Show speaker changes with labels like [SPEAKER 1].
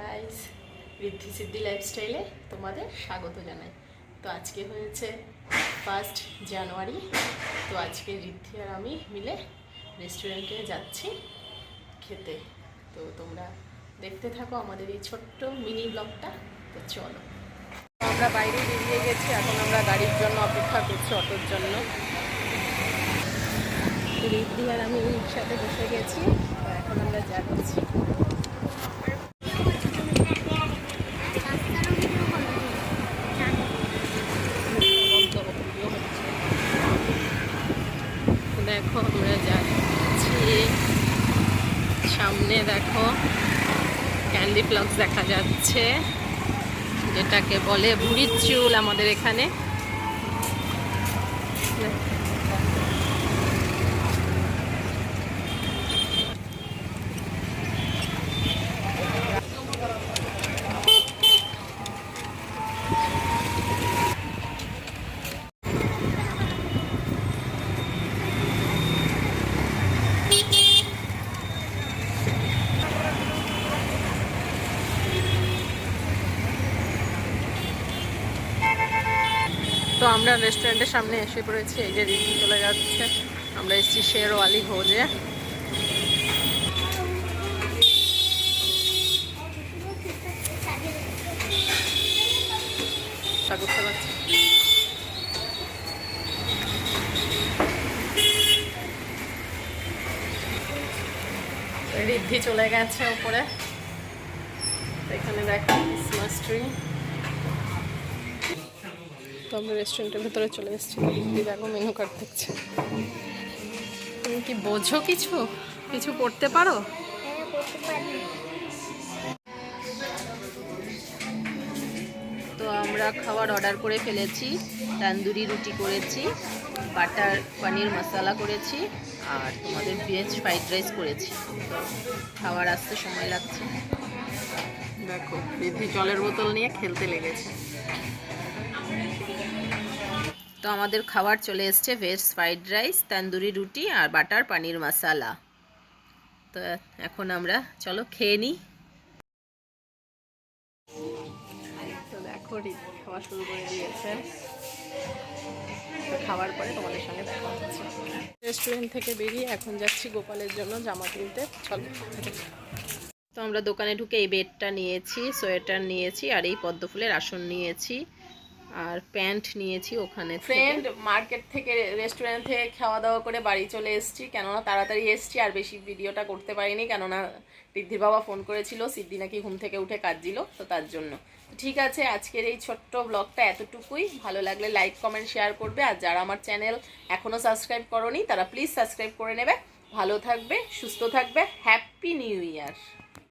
[SPEAKER 1] Guys, ঋদ্ধি সিদ্ধি লাইফস্টাইলে তোমাদের স্বাগত জানাই। তো আজকে হয়েছে 1 জানুয়ারি। তো আজকে ঋদ্ধি আর আমি মিলে রেস্টুরেন্টে যাচ্ছি খেতে। তো তোমরা দেখতে থাকো আমাদের এই ছোট্ট মিনি ব্লগটা। তো চলো, আমরা বাইরে বেরিয়ে গেছি, এখন আমরা গাড়ির জন্য অপেক্ষা করছি, অটোর জন্য। ঋদ্ধি আর আমি রিক্সাতে বসে গেছি, এখন আমরা যাচ্ছি। দেখো আমরা যাচ্ছি, সামনে দেখো ক্যান্ডি ফ্লক্স দেখা যাচ্ছে, যেটাকে বলে ভুঁড়ির চুল আমাদের এখানে। তো আমরা রেস্টুরেন্টের সামনে এসে পড়েছি, এই যে ঋদ্ধি চলে যাচ্ছে। আমরা এসেছি শেরওয়ালি ভোজে। করতে পারছি ঋদ্ধি চলে গেছে উপরে। এখানে দেখো ক্রিসমাস ট্রি। তো আমরা রেস্টুরেন্টের ভেতরে চলে এসেছি। ঋদ্ধি দেখো মেনু কার্ড দেখছে। তুমি কি বোঝো কিছু কিছু পড়তে পারো? তো আমরা খাবার অর্ডার করে ফেলেছি। তান্দুরি রুটি করেছি, বাটার পনির মশলা করেছি, আর তোমাদের ভেজ ফ্রাইড রাইস করেছি। তো খাবার আসতে সময় লাগছে। দেখো ঋদ্ধি জলের বোতল নিয়ে খেলতে লেগেছে। তো আমাদের খাবার চলে এসছে, ভেজ ফ্রাইড রাইস, তান্দুরি রুটি আর বাটার পনির মশলা। তো এখন আমরা চলো খেয়ে নিই। তো দেখো ঋদ্ধি খাওয়া শুরু করে দিয়েছে। খাওয়ার পরে তোমাদের সঙ্গে দেখা হচ্ছে। রেস্টুরেন্ট থেকে বেরিয়ে এখন যাচ্ছি গোপালের জন্য জামা কিনতে। চলো। তো আমরা দোকানে ঢুকে এই বেডটা নিয়েছি, সোয়েটার নিয়েছি, আর এই পদ্ম ফুলের আসন নিয়েছি, আর প্যান্ট নিয়েছি ওখানে। ফ্রেন্ড মার্কেট থেকে রেস্টুরেন্ট থেকে খাওয়া দাওয়া করে বাড়ি চলে এসেছি, কেননা তাড়াতাড়ি এসেছি আর বেশি ভিডিওটা করতে পারিনি, কেননা ঋদ্ধির বাবা ফোন করেছিল, সিদ্ধি নাকি ঘুম থেকে উঠে কাঁদছিল, তো তার জন্য। ঠিক আছে, আজকের এই ছোট্ট ব্লগটা এতটুকুই। ভালো লাগলে লাইক কমেন্ট শেয়ার করবে, আর যারা আমার চ্যানেল এখনও সাবস্ক্রাইব করোনি তারা প্লিজ সাবস্ক্রাইব করে নেবে। ভালো থাকবে, সুস্থ থাকবে। Happy new year.